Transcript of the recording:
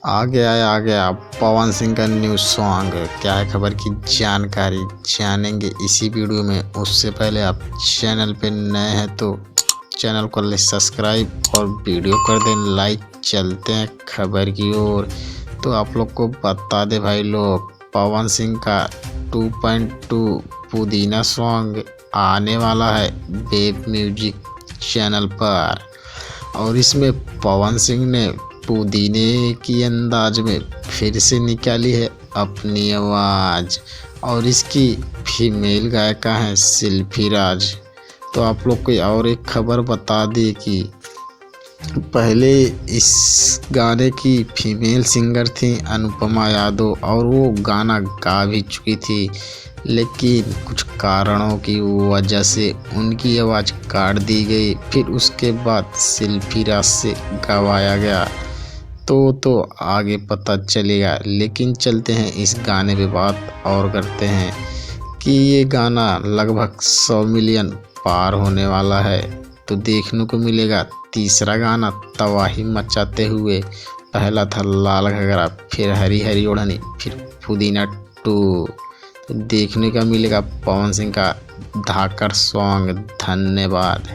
आ गया पवन सिंह का new song. क्या है खबर की जानकारी जानेंगे इसी वीडियो में। उससे पहले आप चैनल पे नए हैं तो चैनल को ले सब्सक्राइब और वीडियो कर दें लाइक। चलते हैं खबर की ओर। तो आप लोग को बता दे भाई लोग, पवन सिंह का 2.2 पुदीना सॉन्ग आने वाला है वेब म्यूजिक चैनल पर। और इसमें पवन सिंह ने पुदीने की अंदाज में फिर से निकाली है अपनी आवाज़। और इसकी फीमेल गायिका है शिल्पी राज। तो आप लोग को और एक खबर बता दी कि पहले इस गाने की फीमेल सिंगर थी अनुपमा यादव और वो गाना गा भी चुकी थी, लेकिन कुछ कारणों की वजह से उनकी आवाज़ काट दी गई। फिर उसके बाद शिल्पी राज से गवाया गया। तो आगे पता चलेगा, लेकिन चलते हैं इस गाने पे बात और करते हैं कि ये गाना लगभग 100 मिलियन पार होने वाला है। तो देखने को मिलेगा तीसरा गाना तबाही मचाते हुए। पहला था लाल घगरा, फिर हरी हरी ओढ़नी, फिर पुदीना 2। तो देखने का मिलेगा पवन सिंह का धाकड़ सॉन्ग। धन्यवाद।